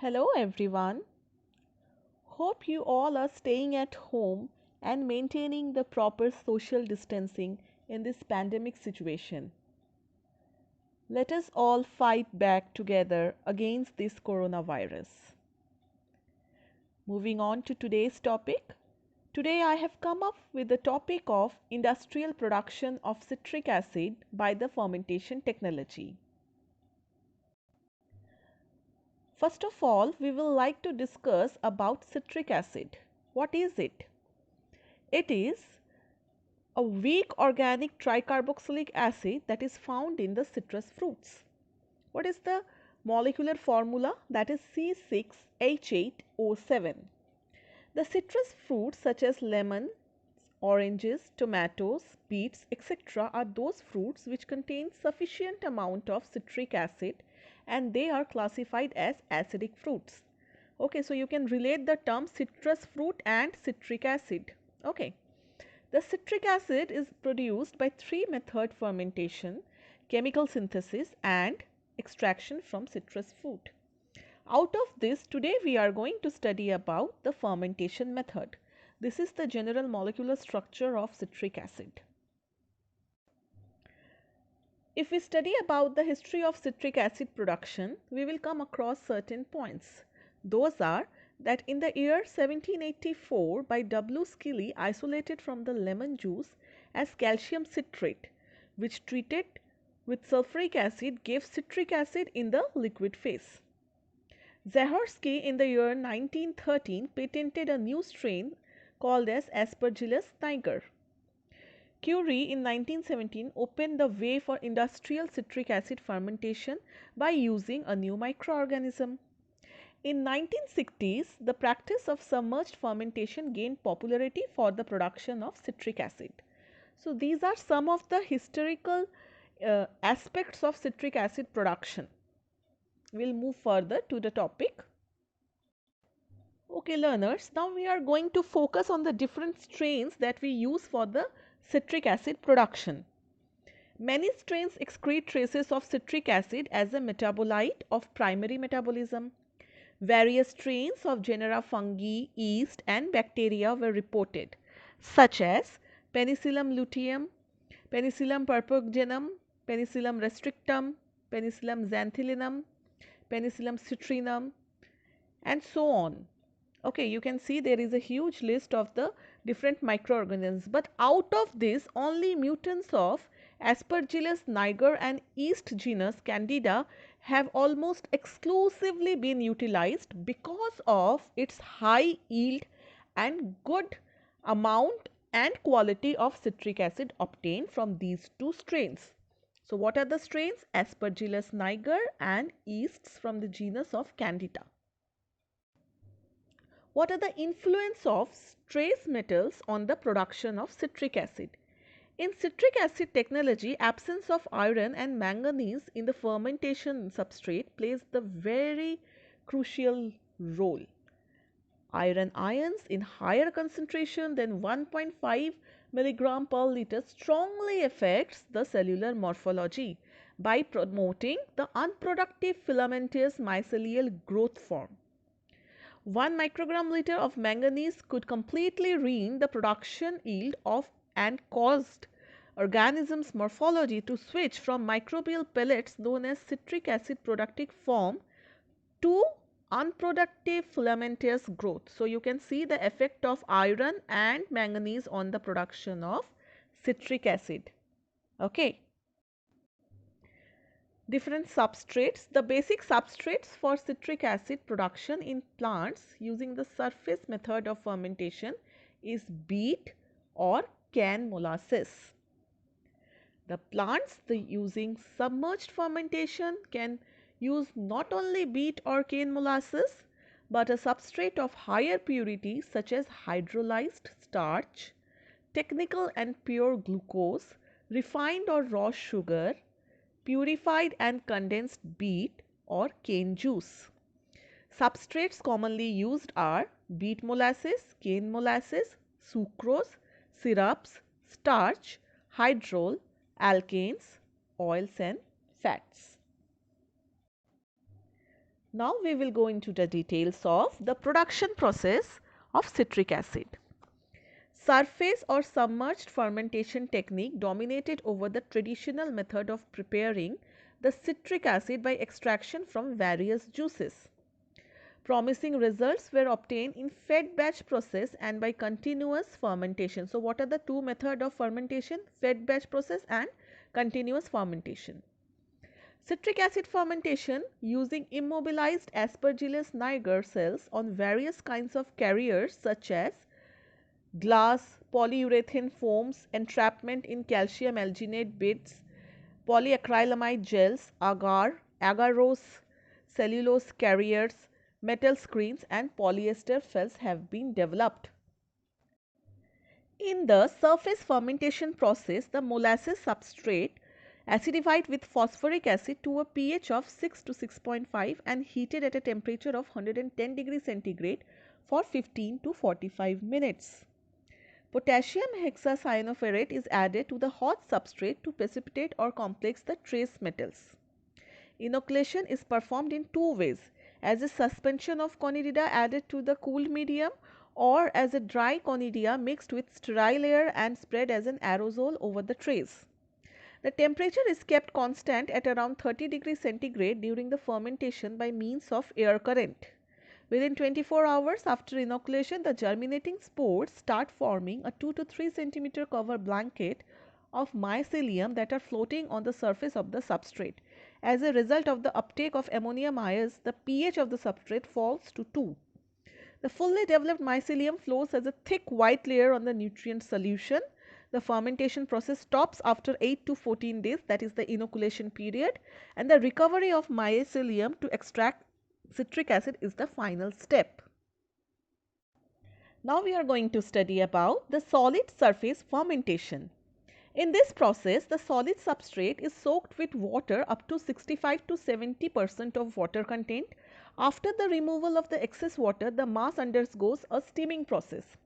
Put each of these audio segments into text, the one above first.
Hello everyone. Hope you all are staying at home and maintaining the proper social distancing in this pandemic situation. Let us all fight back together against this coronavirus. Moving on to today's topic. Today I have come up with the topic of industrial production of citric acid by the fermentation technology. First of all, we will like to discuss about citric acid. What is it? It is a weak organic tricarboxylic acid that is found in the citrus fruits. What is the molecular formula? That is C6H8O7. The citrus fruits such as lemons, oranges, tomatoes, beets, etc. are those fruits which contain sufficient amount of citric acid and they are classified as acidic fruits. Okay, so you can relate the term citrus fruit and citric acid. Okay. The citric acid is produced by three method fermentation, chemical synthesis and extraction from citrus fruit. Out of this, today we are going to study about the fermentation method. This is the general molecular structure of citric acid. If we study about the history of citric acid production, we will come across certain points. Those are that in the year 1784 by W. Skilly isolated from the lemon juice as calcium citrate, which treated with sulfuric acid gave citric acid in the liquid phase. Zaharsky in the year 1913 patented a new strain called as Aspergillus niger. Curie in 1917 opened the way for industrial citric acid fermentation by using a new microorganism. In 1960s, the practice of submerged fermentation gained popularity for the production of citric acid. So these are some of the historical aspects of citric acid production. We'll move further to the topic. Okay learners, now we are going to focus on the different strains that we use for the citric acid production. Many strains excrete traces of citric acid as a metabolite of primary metabolism. Various strains of genera fungi, yeast and bacteria were reported, such as Penicillium luteum, Penicillium perfurginum, Penicillium restrictum, Penicillium xanthilinum, Penicillium citrinum, and so on. Okay, you can see there is a huge list of the different microorganisms, but out of this only mutants of Aspergillus niger and yeast genus Candida have almost exclusively been utilized because of its high yield and good amount and quality of citric acid obtained from these two strains. So what are the strains? Aspergillus niger and yeasts from the genus of Candida. What are the influence of trace metals on the production of citric acid? In citric acid technology, absence of iron and manganese in the fermentation substrate plays the very crucial role. Iron ions in higher concentration than 1.5 milligram per liter strongly affects the cellular morphology by promoting the unproductive filamentous mycelial growth form. 1 microgram liter of manganese could completely ruin the production yield of and caused organisms' morphology to switch from microbial pellets known as citric acid productive form to unproductive filamentous growth. So, you can see the effect of iron and manganese on the production of citric acid. Okay. Different substrates. The basic substrates for citric acid production in plants using the surface method of fermentation is beet or cane molasses. The plants using submerged fermentation can use not only beet or cane molasses but a substrate of higher purity such as hydrolyzed starch, technical and pure glucose, refined or raw sugar, purified and condensed beet or cane juice. Substrates commonly used are beet molasses, cane molasses, sucrose, syrups, starch, hydrol, alkanes, oils and fats. Now we will go into the details of the production process of citric acid. Surface or submerged fermentation technique dominated over the traditional method of preparing the citric acid by extraction from various juices. Promising results were obtained in fed batch process and by continuous fermentation. So, what are the two methods of fermentation? Fed batch process and continuous fermentation. Citric acid fermentation using immobilized Aspergillus niger cells on various kinds of carriers such as glass, polyurethane foams, entrapment in calcium alginate beds, polyacrylamide gels, agar, agarose, cellulose carriers, metal screens and polyester felts have been developed. In the surface fermentation process, the molasses substrate acidified with phosphoric acid to a pH of 6 to 6.5 and heated at a temperature of 110 degrees centigrade for 15 to 45 minutes. Potassium hexacyanoferrate is added to the hot substrate to precipitate or complex the trace metals. Inoculation is performed in two ways, as a suspension of conidida added to the cooled medium or as a dry conidia mixed with sterile air and spread as an aerosol over the trays. The temperature is kept constant at around 30 degrees centigrade during the fermentation by means of air current. Within 24 hours after inoculation, the germinating spores start forming a 2 to 3 centimeter cover blanket of mycelium that are floating on the surface of the substrate. As a result of the uptake of ammonium ions, the pH of the substrate falls to 2. The fully developed mycelium flows as a thick white layer on the nutrient solution. The fermentation process stops after 8 to 14 days, that is the inoculation period, and the recovery of mycelium to extract citric acid is the final step. Now we are going to study about the solid surface fermentation. In this process, the solid substrate is soaked with water up to 65 to 70% of water content. After the removal of the excess water, the mass undergoes a steaming process.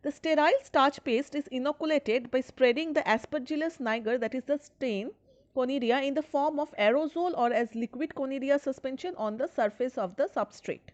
The sterile starch paste is inoculated by spreading the Aspergillus niger, that is the stain, conidia in the form of aerosol or as liquid conidia suspension on the surface of the substrate.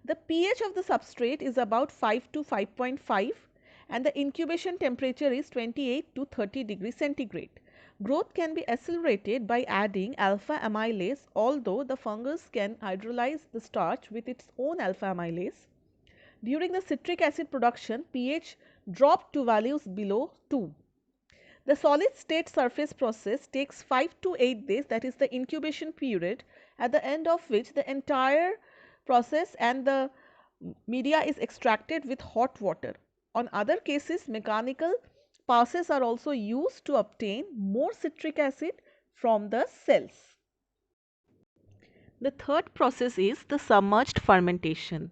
The pH of the substrate is about 5 to 5.5 and the incubation temperature is 28 to 30 degrees centigrade. Growth can be accelerated by adding alpha amylase, although the fungus can hydrolyze the starch with its own alpha amylase. During the citric acid production, pH dropped to values below 2. The solid state surface process takes 5 to 8 days, that is the incubation period, at the end of which the entire process and the media is extracted with hot water. On other cases, mechanical passes are also used to obtain more citric acid from the cells. The third process is the submerged fermentation.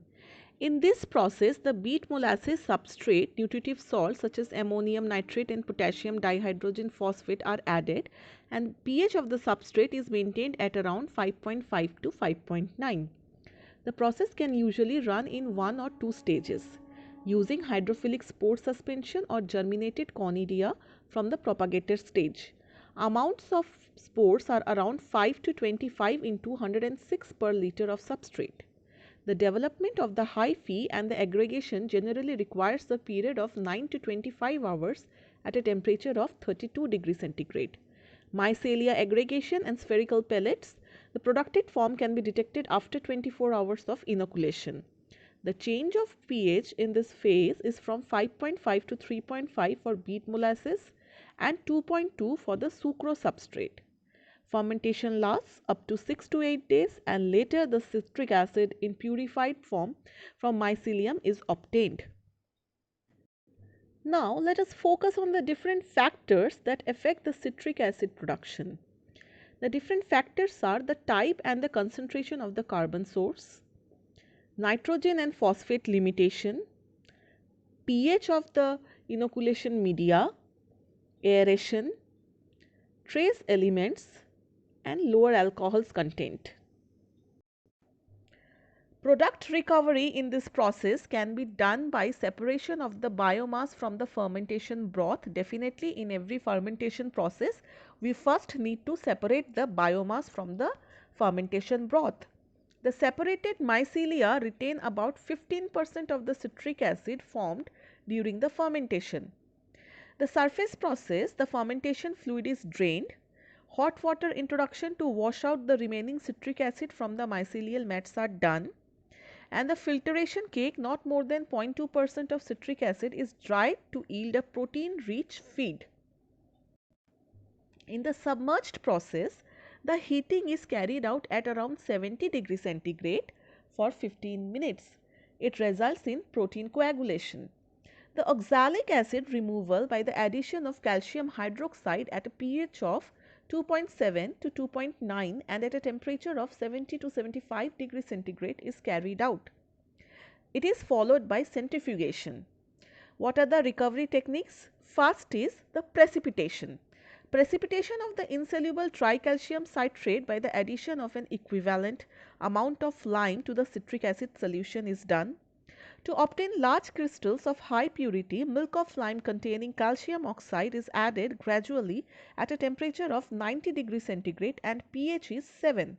In this process, the beet molasses substrate nutritive salts such as ammonium nitrate and potassium dihydrogen phosphate are added and pH of the substrate is maintained at around 5.5 to 5.9. The process can usually run in 1 or 2 stages using hydrophilic spore suspension or germinated conidia from the propagator stage. Amounts of spores are around 5 to 25 into 106 per liter of substrate. The development of the hyphae and the aggregation generally requires a period of 9 to 25 hours at a temperature of 32 degrees centigrade. Mycelia aggregation and spherical pellets, the producted form can be detected after 24 hours of inoculation. The change of pH in this phase is from 5.5 to 3.5 for beet molasses and 2.2 for the sucrose substrate. Fermentation lasts up to 6 to 8 days and later the citric acid in purified form from mycelium is obtained. Now let us focus on the different factors that affect the citric acid production. The different factors are the type and the concentration of the carbon source, nitrogen and phosphate limitation, pH of the inoculation media, aeration, trace elements and lower alcohols content. Product recovery in this process can be done by separation of the biomass from the fermentation broth. Definitely in every fermentation process, we first need to separate the biomass from the fermentation broth. The separated mycelia retain about 15% of the citric acid formed during the fermentation. The surface process, the fermentation fluid is drained. Hot water introduction to wash out the remaining citric acid from the mycelial mats are done, and the filtration cake, not more than 0.2% of citric acid, is dried to yield a protein rich feed. In the submerged process, the heating is carried out at around 70 degrees centigrade for 15 minutes. It results in protein coagulation. The oxalic acid removal by the addition of calcium hydroxide at a pH of 2.7 to 2.9 and at a temperature of 70 to 75 degrees centigrade is carried out. It is followed by centrifugation. What are the recovery techniques? First is the precipitation. Precipitation of the insoluble tricalcium citrate by the addition of an equivalent amount of lime to the citric acid solution is done. To obtain large crystals of high purity, milk of lime containing calcium oxide is added gradually at a temperature of 90 degrees centigrade and pH is 7.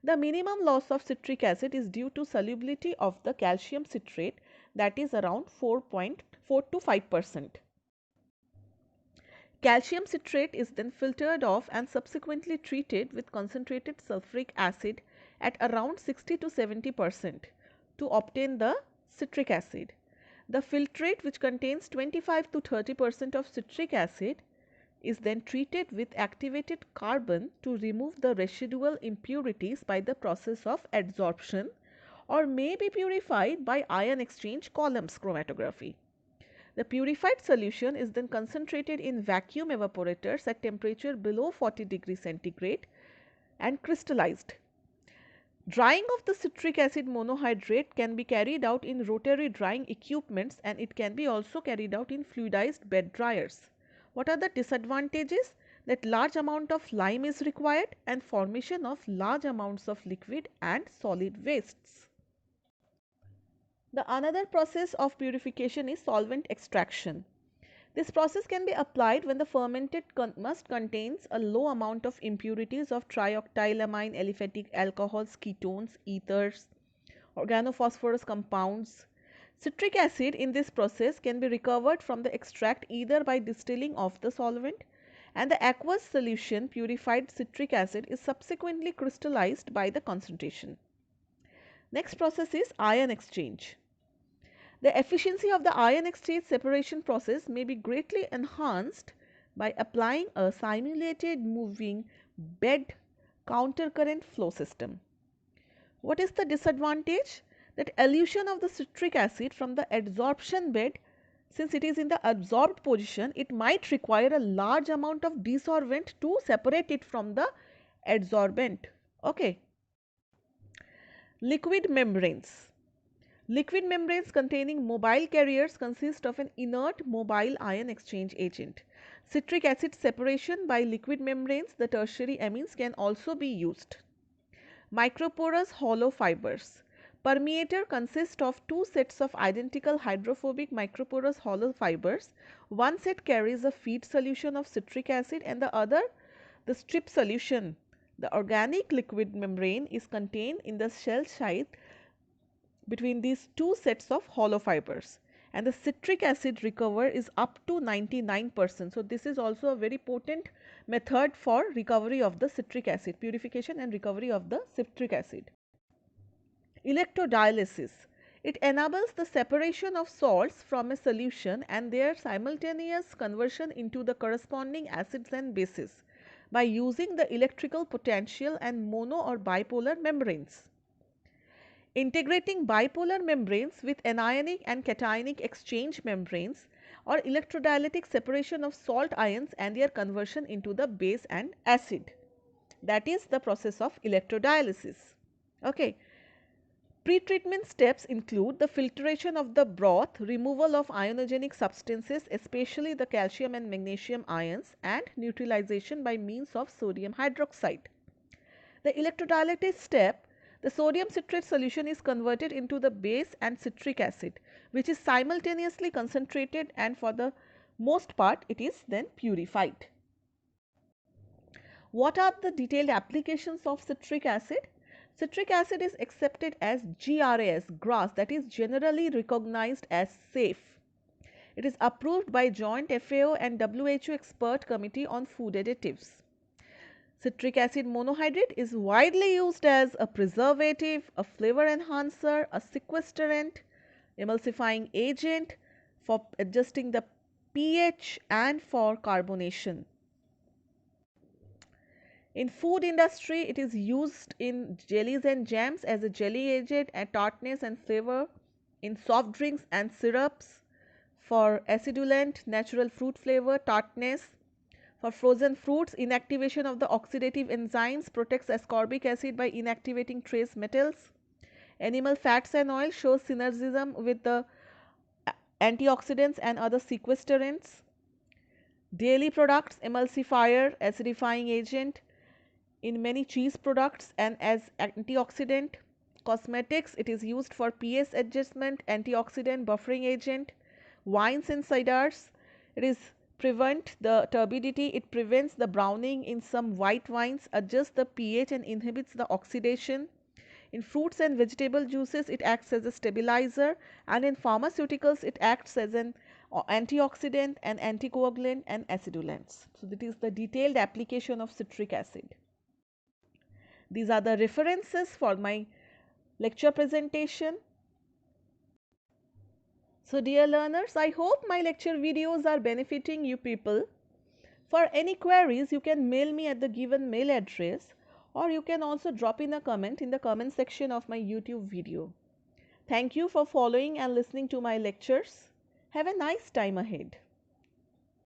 The minimum loss of citric acid is due to solubility of the calcium citrate, that is around 4.4 to 5%. Calcium citrate is then filtered off and subsequently treated with concentrated sulfuric acid at around 60 to 70% to obtain the citric acid. The filtrate, which contains 25 to 30% of citric acid, is then treated with activated carbon to remove the residual impurities by the process of adsorption, or may be purified by ion exchange columns chromatography. The purified solution is then concentrated in vacuum evaporators at temperature below 40 degrees centigrade and crystallized. Drying of the citric acid monohydrate can be carried out in rotary drying equipments, and it can be also carried out in fluidized bed dryers. What are the disadvantages? That large amount of lime is required and formation of large amounts of liquid and solid wastes. The another process of purification is solvent extraction. This process can be applied when the fermented must contains a low amount of impurities of trioctylamine, aliphatic alcohols, ketones, ethers, organophosphorus compounds. Citric acid in this process can be recovered from the extract either by distilling of the solvent, and the aqueous solution purified citric acid is subsequently crystallized by the concentration. Next process is ion exchange. The efficiency of the ion exchange separation process may be greatly enhanced by applying a simulated moving bed countercurrent flow system. What is the disadvantage? That elution of the citric acid from the adsorption bed, since it is in the absorbed position, it might require a large amount of desolvent to separate it from the adsorbent. Okay. Liquid membranes. Liquid membranes containing mobile carriers consist of an inert mobile ion exchange agent. Citric acid separation by liquid membranes, the tertiary amines, can also be used. Microporous hollow fibers. Permeator consists of two sets of identical hydrophobic microporous hollow fibers. One set carries a feed solution of citric acid and the other the strip solution. The organic liquid membrane is contained in the shell side between these two sets of hollow fibers, and the citric acid recover is up to 99%. So, this is also a very potent method for recovery of the citric acid, purification and recovery of the citric acid. Electrodialysis. It enables the separation of salts from a solution and their simultaneous conversion into the corresponding acids and bases by using the electrical potential and mono or bipolar membranes. Integrating bipolar membranes with anionic and cationic exchange membranes, or electrodialytic separation of salt ions and their conversion into the base and acid. That is the process of electrodialysis. Okay. Pre-treatment steps include the filtration of the broth, removal of ionogenic substances, especially the calcium and magnesium ions, and neutralization by means of sodium hydroxide. The electrodialysis step, the sodium citrate solution is converted into the base and citric acid, which is simultaneously concentrated, and for the most part it is then purified. What are the detailed applications of citric acid? Citric acid is accepted as GRAS, that is generally recognized as safe. It is approved by Joint FAO and WHO Expert Committee on Food Additives. Citric acid monohydrate is widely used as a preservative, a flavor enhancer, a sequestrant, emulsifying agent for adjusting the pH and for carbonation. In food industry, it is used in jellies and jams as a jelly agent and tartness and flavor, in soft drinks and syrups for acidulant, natural fruit flavor, tartness. For frozen fruits, inactivation of the oxidative enzymes protects ascorbic acid by inactivating trace metals. Animal fats and oil shows synergism with the antioxidants and other sequestrants. Dairy products, emulsifier, acidifying agent in many cheese products and as antioxidant. Cosmetics, it is used for pH adjustment, antioxidant, buffering agent. Wines and ciders, it is prevent the turbidity, it prevents the browning in some white wines, adjusts the pH and inhibits the oxidation. In fruits and vegetable juices, it acts as a stabilizer, and in pharmaceuticals, it acts as an antioxidant and anticoagulant and acidulants. So, that is the detailed application of citric acid. These are the references for my lecture presentation. So, dear learners, I hope my lecture videos are benefiting you people. For any queries, you can mail me at the given mail address, or you can also drop in a comment in the comment section of my YouTube video. Thank you for following and listening to my lectures. Have a nice time ahead.